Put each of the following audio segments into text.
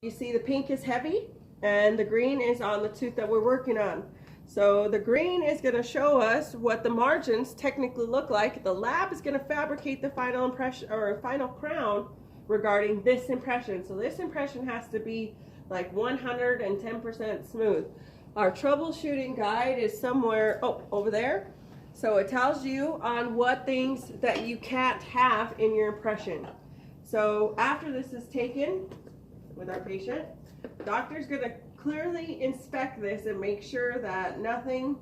You see the pink is heavy and the green is on the tooth that we're working on. So the green is going to show us what the margins technically look like. The lab is going to fabricate the final impression or final crown regarding this impression. So this impression has to be like 110% smooth. Our troubleshooting guide is somewhere over there. So it tells you on what things that you can't have in your impression. So after this is taken with our patient, doctor's going to clearly inspect this and make sure that nothing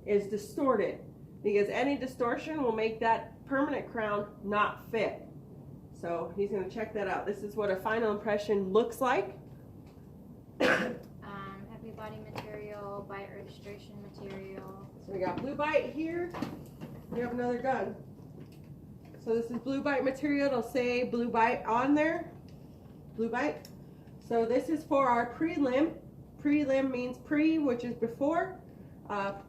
is distorted, because any distortion will make that permanent crown not fit. So he's going to check that out. This is what a final impression looks like. Heavy body material, bite registration material. So we got blue bite here. We have another gun. So this is blue bite material. It'll say blue bite on there. Blue bite. So this is for our prelim. Prelim means pre, which is before.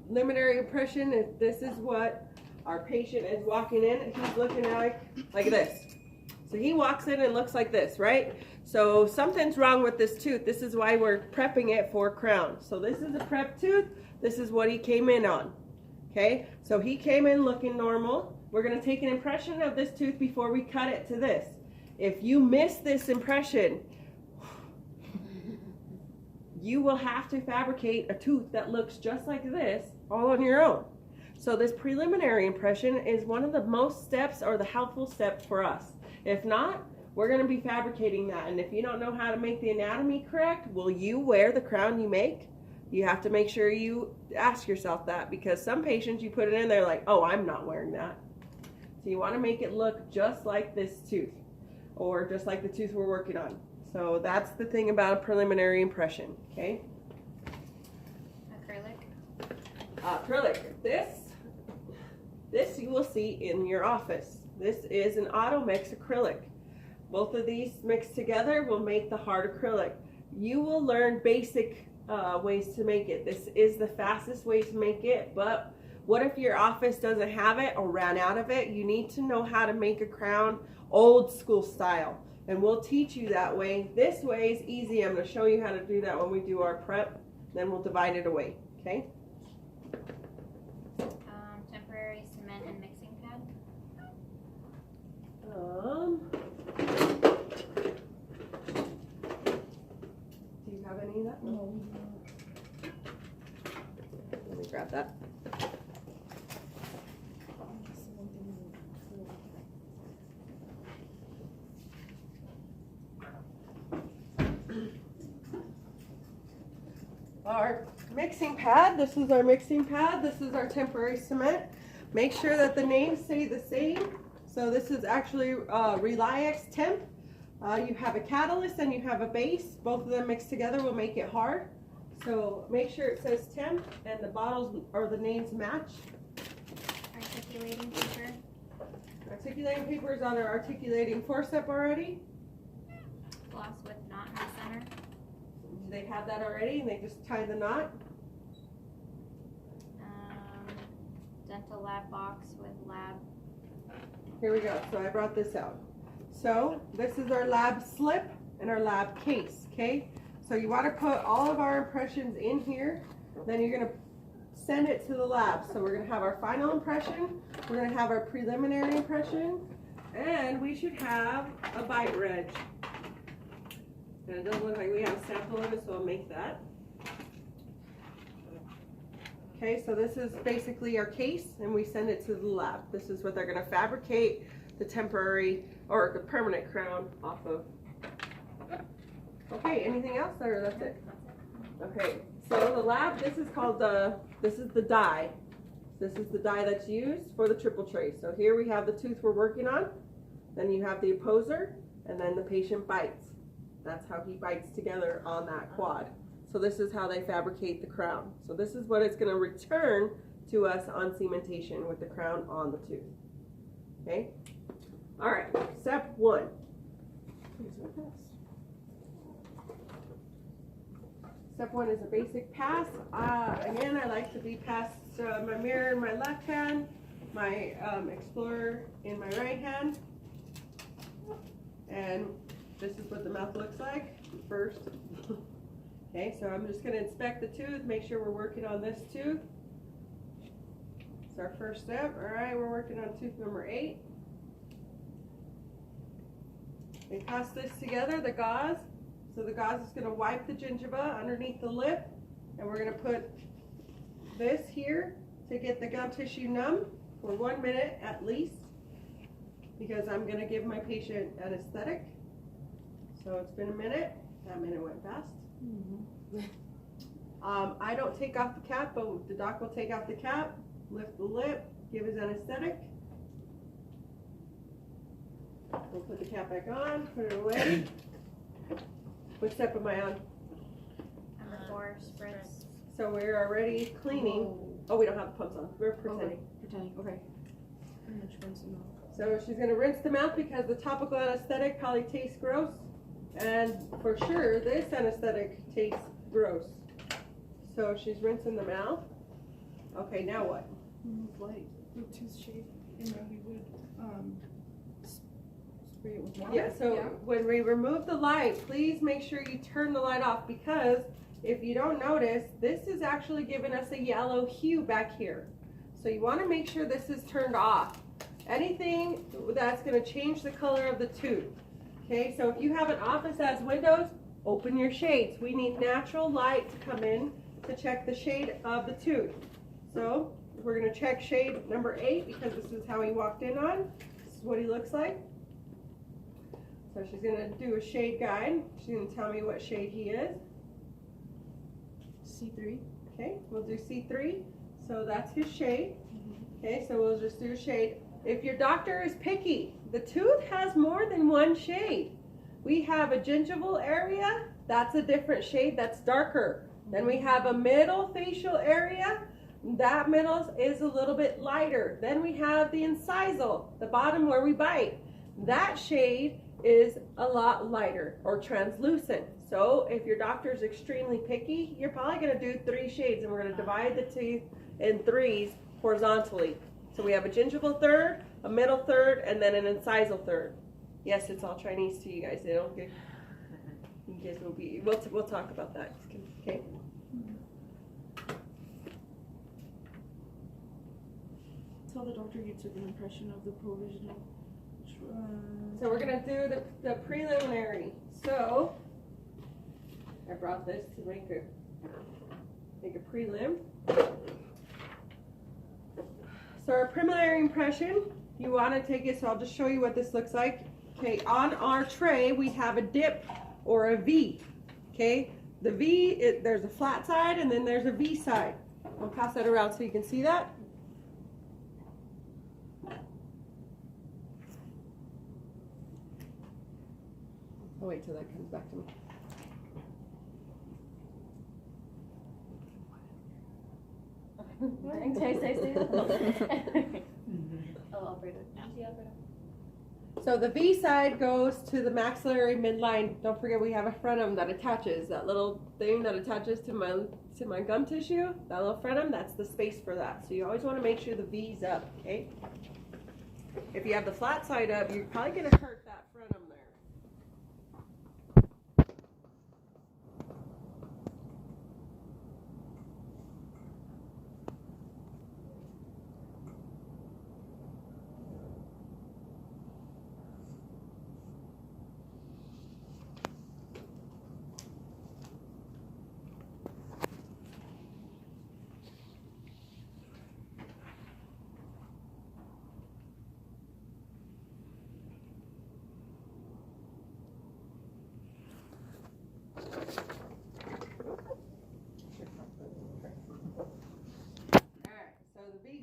Preliminary impression is this is what our patient is walking in. He's looking like this. So he walks in and looks like this, right? So something's wrong with this tooth. This is why we're prepping it for crown. So this is a prep tooth. This is what he came in on. Okay, so he came in looking normal. We're going to take an impression of this tooth before we cut it to this. If you miss this impression, you will have to fabricate a tooth that looks just like this all on your own. So this preliminary impression is one of the most steps or the helpful steps for us. If not, we're going to be fabricating that. And if you don't know how to make the anatomy correct, will you wear the crown you make? You have to make sure you ask yourself that, because some patients you put it in, they're like, oh, I'm not wearing that. So you want to make it look just like this tooth or just like the tooth we're working on. So that's the thing about a preliminary impression, okay? Acrylic. Acrylic. This you will see in your office. This is an auto mix acrylic. Both of these mixed together will make the hard acrylic. You will learn basic ways to make it. This is the fastest way to make it, but what if your office doesn't have it or ran out of it? You need to know how to make a crown old school style, and we'll teach you that way. This way is easy. I'm going to show you how to do that when we do our prep, then we'll divide it away, okay? Temporary cement and mixing pad. Do you have any of that? No. Let me grab that. Our mixing pad, this is our mixing pad, this is our temporary cement. Make sure that the names stay the same. So this is actually Reliax Temp. You have a catalyst and you have a base. Both of them mixed together will make it hard. So make sure it says temp and the bottles or the names match. Articulating paper. Articulating paper is on our articulating forceps already. Floss with knot in the center. They have that already and they just tie the knot. Dental lab box with lab. Here we go. So I brought this out. So this is our lab slip and our lab case, okay? So you want to put all of our impressions in here. Then you're going to send it to the lab. So we're going to have our final impression. We're going to have our preliminary impression. And we should have a bite reg. And it doesn't look like we have a sample of it, so I'll make that. Okay, so this is basically our case, and we send it to the lab. This is what they're going to fabricate the temporary or the permanent crown off of. Okay, anything else, or that's it? Okay, so the lab, this is called this is the die. This is the die that's used for the triple trace. So here we have the tooth we're working on, then you have the opposer, and then the patient bites. That's how he bites together on that quad. So this is how they fabricate the crown. So this is what it's going to return to us on cementation with the crown on the tooth. Okay? All right, step one. Step one is a basic pass. Again, I like to be past my mirror in my left hand, my Explorer in my right hand. And This is what the mouth looks like first. Okay, so I'm just going to inspect the tooth, make sure we're working on this tooth. It's our first step. All right, we're working on tooth number 8. We pass this together, the gauze. So the gauze is going to wipe the gingiva underneath the lip, and we're going to put this here to get the gum tissue numb for 1 minute at least, because I'm going to give my patient anesthetic. So it's been a minute. That minute went fast. I don't take off the cap, but the doc will take off the cap, lift the lip, give his anesthetic. We'll put the cap back on, put it away. What step am I on? Number 4, spritz. So we're already cleaning. Oh, we don't have the pumps on. We're pretending. Pretending, okay. So she's going to rinse the mouth because the topical anesthetic probably tastes gross. And for sure, this anesthetic tastes gross. So she's rinsing the mouth. Okay, now what? Like the tooth shape, and then we would spray it with water. Yeah, so when we remove the light, please make sure you turn the light off, because if you don't notice, this is actually giving us a yellow hue back here. So you want to make sure this is turned off. Anything that's going to change the color of the tooth. Okay, so if you have an office that has windows, open your shades. We need natural light to come in to check the shade of the tooth. So we're going to check shade number 8, because this is how he walked in on. This is what he looks like. So she's going to do a shade guide. She's going to tell me what shade he is. C3. Okay, we'll do C3. So that's his shade. Okay, so we'll just do a shade. If your doctor is picky, the tooth has more than one shade. We have a gingival area, that's a different shade, that's darker. Then we have a middle facial area, that middle is a little bit lighter. Then we have the incisal, the bottom where we bite. That shade is a lot lighter or translucent. So if your doctor is extremely picky, you're probably going to do 3 shades, and we're going to divide the teeth in 3s horizontally. So we have a gingival third, a middle third, and then an incisal third. Yes, it's all Chinese to you guys. They don't get, you guys will be. We'll talk about that. Okay. Tell the doctor you took an impression of the provisional. So we're gonna do the preliminary. So I brought this to make a prelim. So our preliminary impression, you want to take it, so I'll just show you what this looks like. Okay, on our tray we have a dip or a V. Okay, the V, there's a flat side and then there's a V side. I'll pass that around so you can see that. I'll wait till that comes back to me. So the V side goes to the maxillary midline. Don't forget we have a frenum that attaches, that little thing that attaches to my gum tissue. That little frenum, that's the space for that. So you always want to make sure the V's up, okay? If you have the flat side up, you're probably going to hurt that frenum there.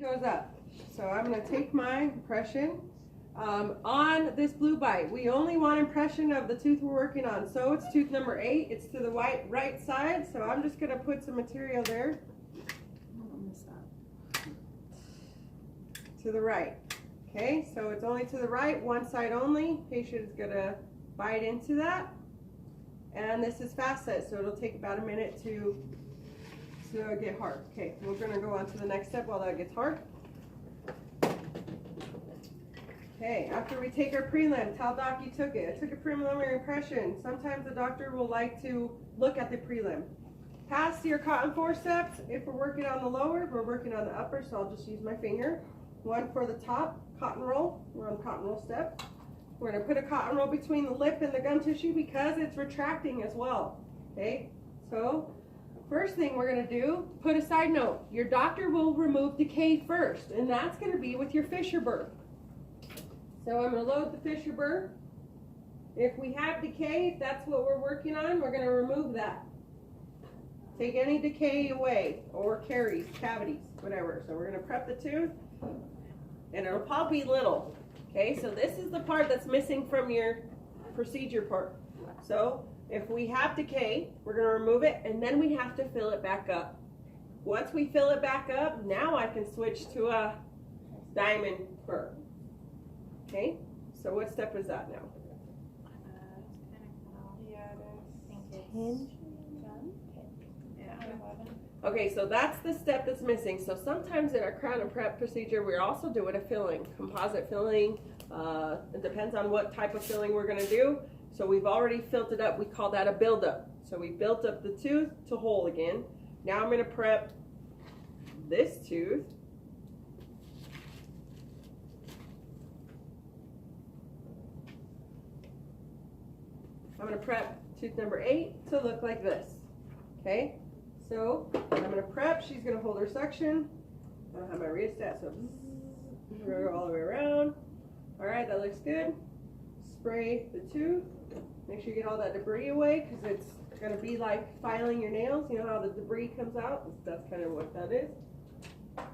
Goes up. So I'm going to take my impression on this blue bite. We only want impression of the tooth we're working on. So it's tooth number 8. It's to the right side. So I'm just going to put some material there. To the right. Okay, so it's only to the right, one side only. Patient is going to bite into that. And this is facet, so it'll take about a minute to get hard. Okay, we're going to go on to the next step while that gets hard. Okay, after we take our prelim, tell doc you took it. I took a preliminary impression. Sometimes the doctor will like to look at the prelim. Pass your cotton forceps. If we're working on the lower, we're working on the upper, so I'll just use my finger. One for the top, cotton roll. We're on cotton roll step. We're gonna put a cotton roll between the lip and the gum tissue because it's retracting as well. Okay, so first thing we're gonna do, put a side note. Your doctor will remove decay first, and that's gonna be with your Fisher burr. So I'm gonna load the Fisher burr. If we have decay, if that's what we're working on, we're gonna remove that. Take any decay away, or caries, cavities, whatever. So we're gonna prep the tooth, and it'll probably be little. Okay, so this is the part that's missing from your procedure part. So if we have decay, we're gonna remove it, and then we have to fill it back up. Once we fill it back up, now I can switch to a diamond burr. Okay, so what step is that now? Yeah, it is. Done? Okay, so that's the step that's missing. So sometimes in our crown and prep procedure, we're also doing a filling, composite filling. It depends on what type of filling we're gonna do. So we've already filled it up. We call that a buildup. So we built up the tooth to whole again. Now I'm gonna prep this tooth. I'm gonna prep tooth number 8 to look like this. Okay? So I'm gonna prep, she's gonna hold her suction. I don't have my rheostat, so we're gonna go all the way around. All right, that looks good. Spray the tooth. Make sure you get all that debris away because it's gonna be like filing your nails. You know how the debris comes out? That's kind of what that is.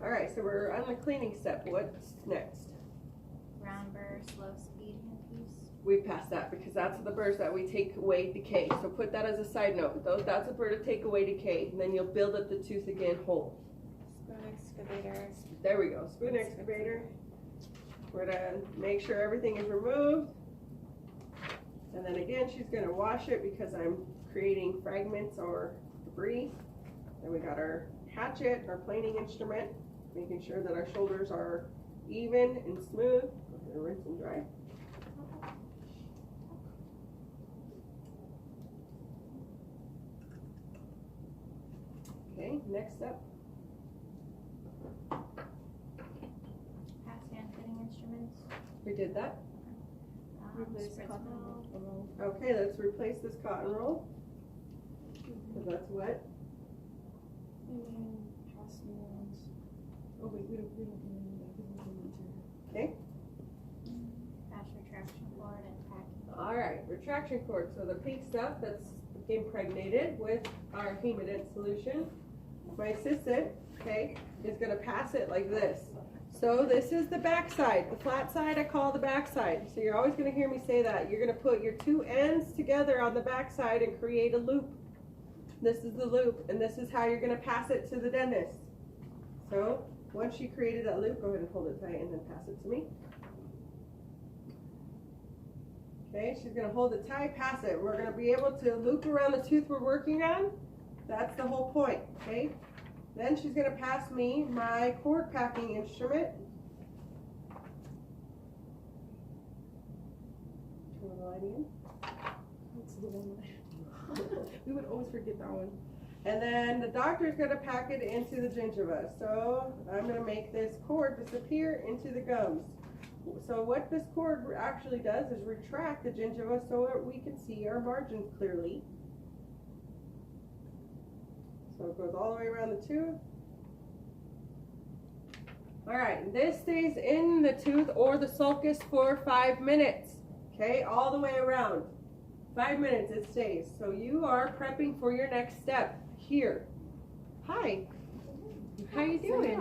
All right, so we're on the cleaning step. What's next? Round burr, slow speed handpiece. We passed that because that's the burrs that we take away decay. So put that as a side note. That's a burr to take away decay. And then you'll build up the tooth again whole. Spoon excavator. There we go. Spoon excavator. We're gonna make sure everything is removed. And then again, she's gonna wash it because I'm creating fragments or debris. Then we got our hatchet, our planing instrument, making sure that our shoulders are even and smooth. We're gonna rinse and dry. Okay, next step. Pass hand fitting instruments. We did that. Replace Spritz cotton roll. Okay, let's replace this cotton roll. Because that's wet. And then pass new ones. Oh wait, we don't do that because we're doing material. Okay. Pass retraction cord and packing. All right, retraction cord. So the pink stuff that's impregnated with our hemident solution. My assistant, okay, is gonna pass it like this. So this is the back side. The flat side I call the back side. So you're always gonna hear me say that. You're gonna put your two ends together on the back side and create a loop. This is the loop, and this is how you're gonna pass it to the dentist. So once you created that loop, go ahead and hold it tight and then pass it to me. Okay, she's gonna hold it tight, pass it. We're gonna be able to loop around the tooth we're working on. That's the whole point, okay? Then she's gonna pass me my cord packing instrument. Turn the light in. That's the one. We would always forget that one. And then the doctor's gonna pack it into the gingiva. So I'm gonna make this cord disappear into the gums. So what this cord actually does is retract the gingiva so that we can see our margins clearly. So it goes all the way around the tooth. All right, this stays in the tooth or the sulcus for 5 minutes. Okay, all the way around. 5 minutes it stays. So you are prepping for your next step here. Hi, how you doing?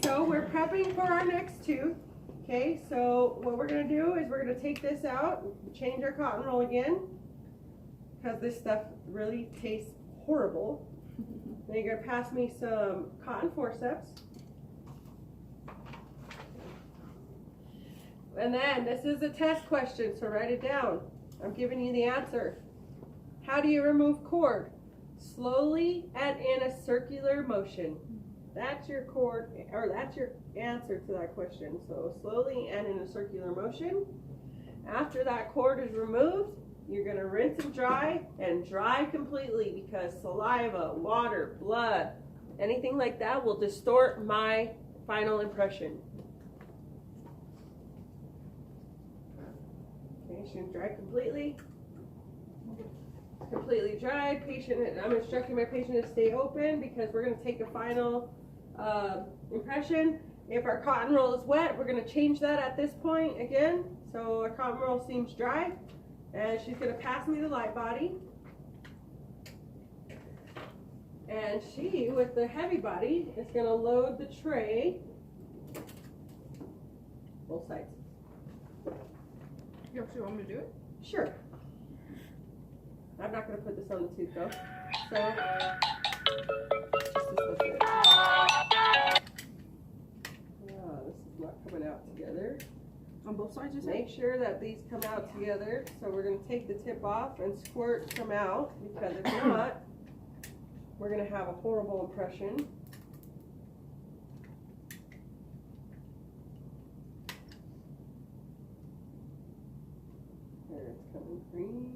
So we're prepping for our next tooth. Okay, so what we're gonna do is we're gonna take this out, change our cotton roll again, because this stuff really tastes horrible. Then you're gonna pass me some cotton forceps. And then this is a test question, so write it down. I'm giving you the answer. How do you remove cord? Slowly and in a circular motion. That's your cord, or that's your answer to that question. So slowly and in a circular motion. After that cord is removed, you're gonna rinse and dry completely, because saliva, water, blood, anything like that will distort my final impression. Okay, she's dry completely. Completely dry. I'm instructing my patient to stay open because we're going to take a final impression. If our cotton roll is wet, we're going to change that at this point again. So our cotton roll seems dry, and she's going to pass me the light body. And she, with the heavy body, is going to load the tray. Both sides. You actually want me to do it? Sure. I'm not going to put this on the tooth though. So, just this bit. This is not coming out together. On both sides, you say? Make sure that these come out together. So we're going to take the tip off and squirt some out, because if not, we're going to have a horrible impression. There, it's coming green.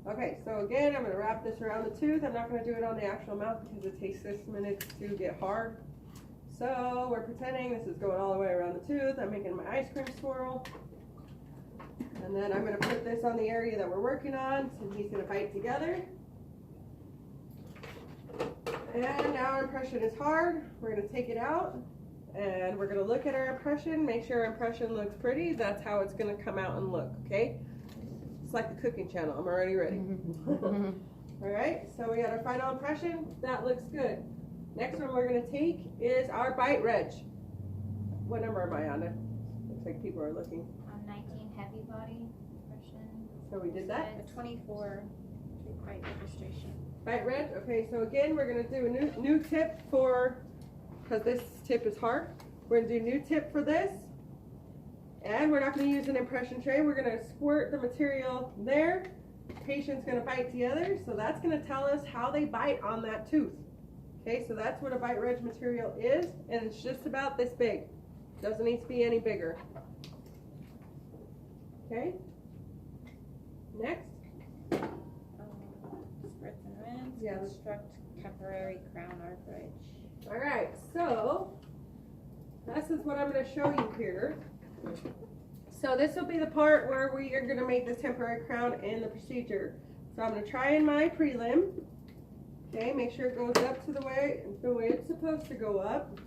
Okay, so again, I'm going to wrap this around the tooth. I'm not going to do it on the actual mouth because it takes 6 minutes to get hard. So we're pretending this is going all the way around the tooth. I'm making my ice cream swirl. And then I'm going to put this on the area that we're working on, so he's going to bite together. And now our impression is hard. We're going to take it out, and we're going to look at our impression, make sure our impression looks pretty. That's how it's going to come out and look, okay? It's like the cooking channel. I'm already ready. All right, so we got our final impression. That looks good. Next one we're going to take is our bite reg. What number am I on? It looks like people are looking. On 19, heavy body impression. So we did that. 24, bite registration. Bite reg. Okay, so again, we're going to do a new tip for, because this tip is hard. We're going to do a new tip for this. And we're not going to use an impression tray. We're going to squirt the material there. Patient's going to bite together. So that's going to tell us how they bite on that tooth. Okay, so that's what a bite reg material is. And it's just about this big. Doesn't need to be any bigger. Okay. Next. Spritz and rinse. Yeah. Construct temporary crown arch bridge. All right, so this is what I'm going to show you here. So this will be the part where we are going to make this temporary crown in the procedure. So I'm going to try in my prelim. Okay, make sure it goes up to the way it's supposed to go up.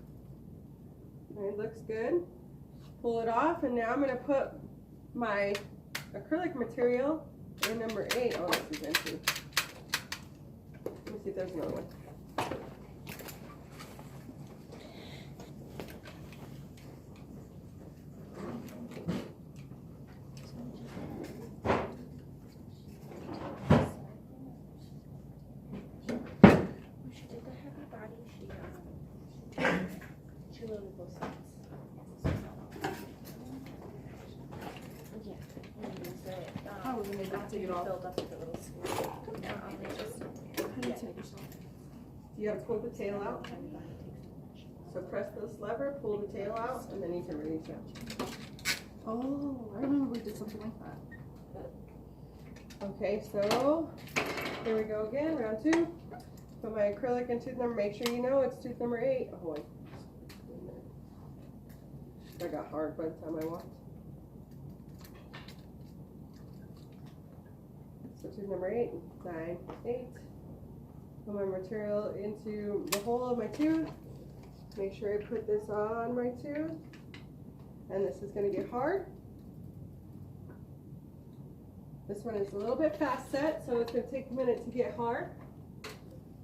Okay, looks good. Pull it off, and now I'm going to put my acrylic material in number 8. Oh, this is empty. Let me see if there's another one. Take it off. Filled up with a little scoop. You gotta pull the tail out. So press this lever, pull the tail out, and then you can release it. Oh, I remember we did something like that. Okay, so here we go again, round 2. Put my acrylic in tooth number, make sure you know it's tooth number 8. Oh boy. That got hard by the time I walked. So tooth number 8, 9, 8. Put my material into the hole of my tooth. Make sure I put this on my tooth. And this is going to get hard. This one is a little bit fast set, so it's going to take a minute to get hard.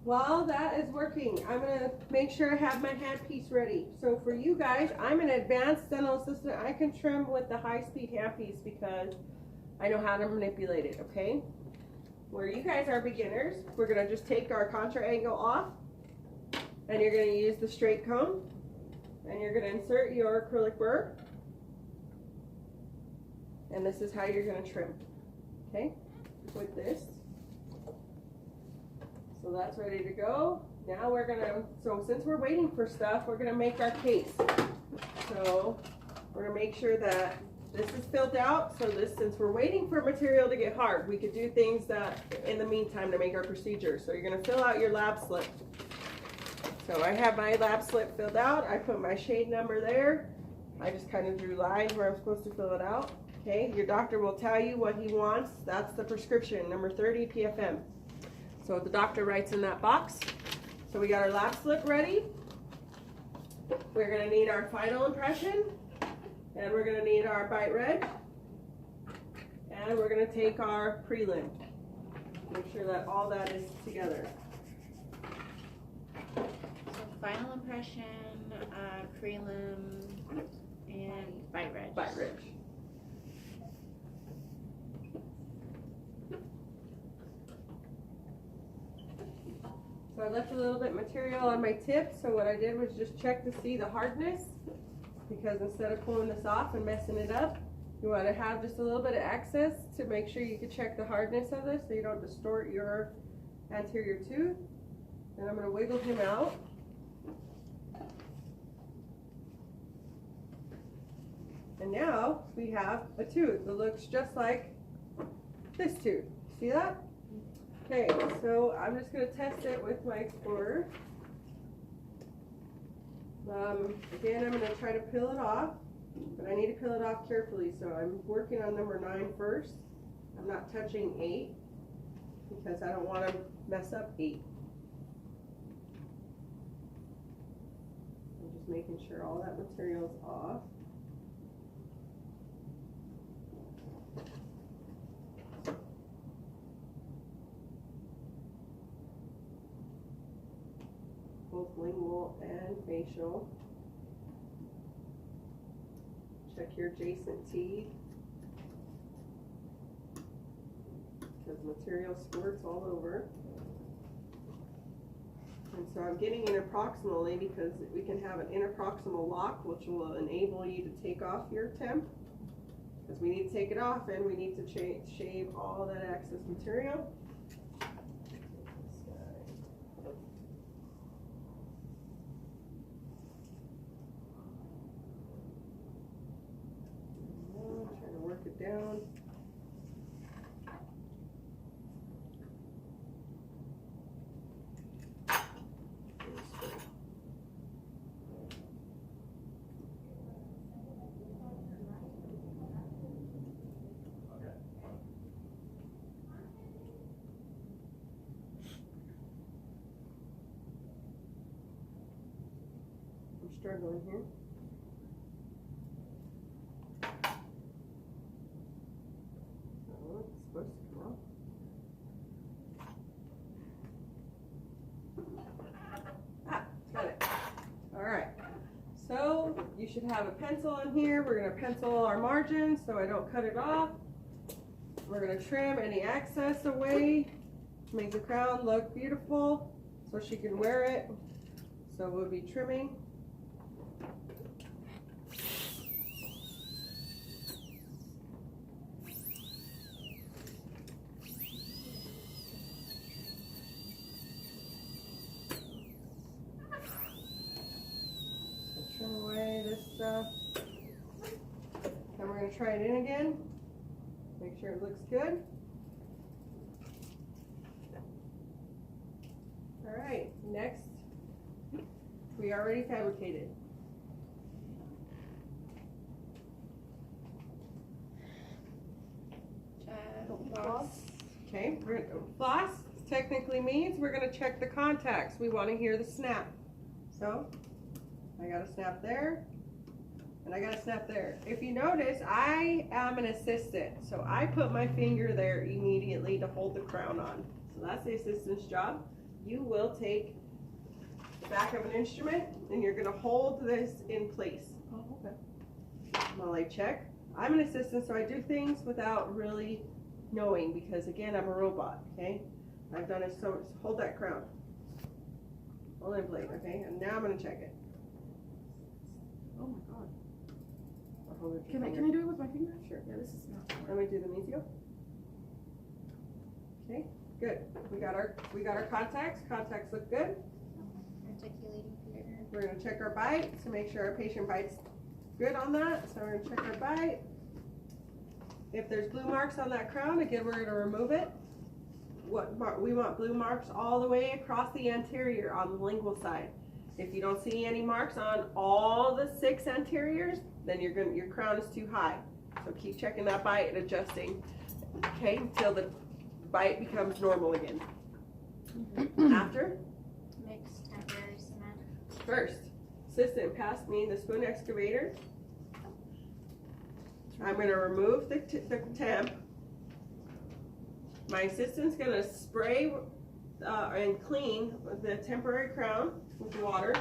While that is working, I'm going to make sure I have my handpiece ready. So for you guys, I'm an advanced dental assistant. I can trim with the high-speed handpiece because I know how to manipulate it, okay? Where you guys are beginners, we're going to just take our contra angle off, and you're going to use the straight comb, and you're going to insert your acrylic burr, and this is how you're going to trim, okay, with this. So that's ready to go. now we're gonna, so since we're waiting for stuff, we're gonna make our case. So we're gonna make sure that this is filled out. So this, since we're waiting for material to get hard, we could do things that in the meantime to make our procedure. So you're gonna fill out your lab slip. So I have my lab slip filled out. I put my shade number there. I just kind of drew lines where I'm supposed to fill it out. Okay, your doctor will tell you what he wants. That's the prescription, number 30 PFM. So the doctor writes in that box. So we got our lab slip ready. We're gonna need our final impression, and we're gonna need our bite reg, and we're gonna take our prelim. Make sure that all that is together. So final impression, prelim, and bite reg. Bite reg. So I left a little bit material on my tip, so what I did was just check to see the hardness, because instead of pulling this off and messing it up, you want to have just a little bit of excess to make sure you can check the hardness of this so you don't distort your anterior tooth. And I'm going to wiggle him out. And now we have a tooth that looks just like this tooth. See that? Okay, so I'm just going to test it with my Explorer. Again, I'm going to try to peel it off, but I need to peel it off carefully, so I'm working on number 9 first. I'm not touching 8 because I don't want to mess up 8. I'm just making sure all that material is off. Both lingual and facial. Check your adjacent teeth, because material squirts all over. And so I'm getting interproximally because we can have an interproximal lock, which will enable you to take off your temp, because we need to take it off and we need to shave all that excess material. It down. I'm struggling here. Supposed to come off. Got it. All right. So you should have a pencil in here. We're going to pencil our margins so I don't cut it off. We're going to trim any excess away to make the crown look beautiful so she can wear it. So we'll be trimming. Away this stuff, and we're going to try it in again, make sure it looks good. All right, next we already fabricated. Floss. Okay, floss technically means we're going to check the contacts. We want to hear the snap. So I got a snap there, and I got a snap there. If you notice, I am an assistant, so I put my finger there immediately to hold the crown on. So that's the assistant's job. You will take the back of an instrument, and you're gonna hold this in place. Oh, okay. While I check. I'm an assistant, so I do things without really knowing, because again, I'm a robot, okay? I've done it, so hold that crown. Hold it in place, okay? And now I'm gonna check it. Oh my god. Can I do it with my finger? Sure. Yeah, this is not. Let me do the mesio. Okay, good. We got our contacts. Contacts look good. Articulating theater. We're going to check our bite to make sure our patient bite's good on that. So we're going to check our bite. If there's blue marks on that crown, again, we're going to remove it. We want blue marks all the way across the anterior on the lingual side. If you don't see any marks on all the 6 anteriors, then your crown is too high. So keep checking that bite and adjusting, okay, until the bite becomes normal again. After? Mix temporary cement. First, assistant, pass me the spoon excavator. I'm going to remove the temp. My assistant's going to spray and clean the temporary crown with water.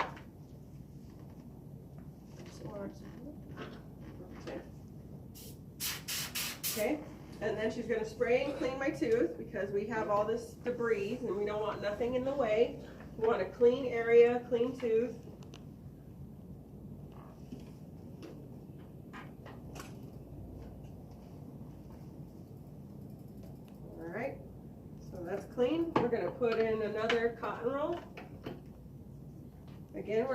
Okay, and then she's going to spray and clean my tooth because we have all this debris and we don't want nothing in the way. We want a clean area, clean tooth. Alright, so that's clean. We're going to put in another cotton roll. Again,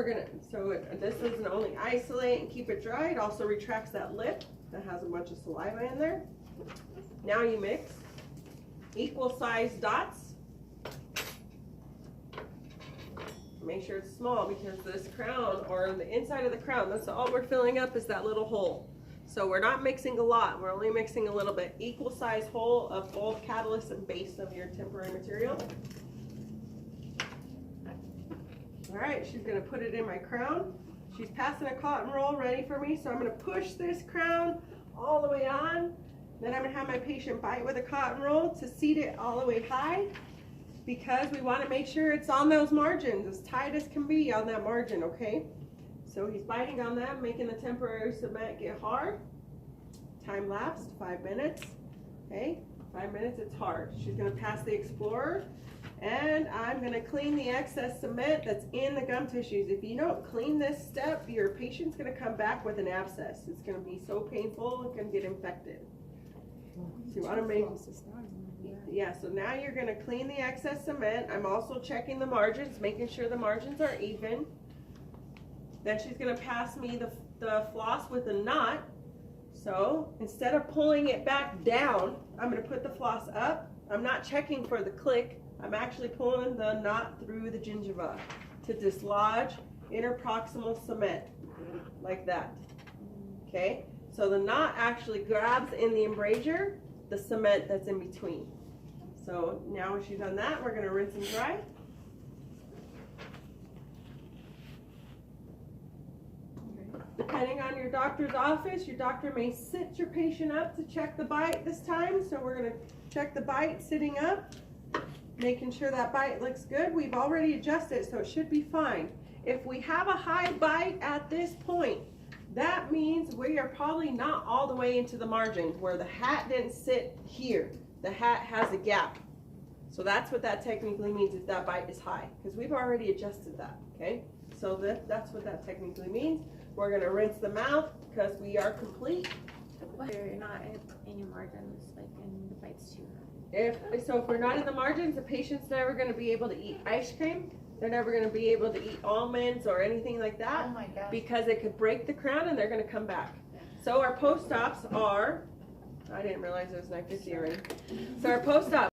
this doesn't only isolate and keep it dry, it also retracts that lip that has a bunch of saliva in there. Now you mix equal sized dots. Make sure it's small because this crown, or the inside of the crown, that's all we're filling up is that little hole. So we're not mixing a lot, we're only mixing a little bit. Equal size hole of both catalyst and base of your temporary material. Alright, she's going to put it in my crown. She's passing a cotton roll ready for me, so I'm going to push this crown all the way on. Then I'm going to have my patient bite with a cotton roll to seat it all the way high because we want to make sure it's on those margins, as tight as can be on that margin, okay? So he's biting on that, making the temporary cement get hard. Time lapsed, 5 minutes. Okay, 5 minutes, it's hard. She's going to pass the Explorer. And I'm going to clean the excess cement that's in the gum tissues. If you don't clean this step, your patient's going to come back with an abscess. It's going to be so painful, it's going to get infected. So you want to make, yeah, so now you're going to clean the excess cement. I'm also checking the margins, making sure the margins are even. Then she's going to pass me the floss with a knot. So instead of pulling it back down, I'm going to put the floss up. I'm not checking for the click. I'm actually pulling the knot through the gingiva to dislodge interproximal cement, like that. Okay, so the knot actually grabs in the embrasure the cement that's in between. So now when she's done that, we're going to rinse and dry. Depending on your doctor's office, your doctor may sit your patient up to check the bite this time. So we're going to check the bite sitting up, making sure that bite looks good. We've already adjusted, so it should be fine. If we have a high bite at this point, that means we are probably not all the way into the margin where the hat didn't sit here. The hat has a gap. So that's what that technically means if that bite is high, because we've already adjusted that, okay? So that's what that technically means. We're going to rinse the mouth because we are complete. You're not in your margins, like in the bites too. If we're not in the margins, the patient's never going to be able to eat ice cream. They're never going to be able to eat almonds or anything like that. Oh my gosh. Because it could break the crown and they're going to come back. So our post-ops are, I didn't realize it was 9:50 already. So our post-op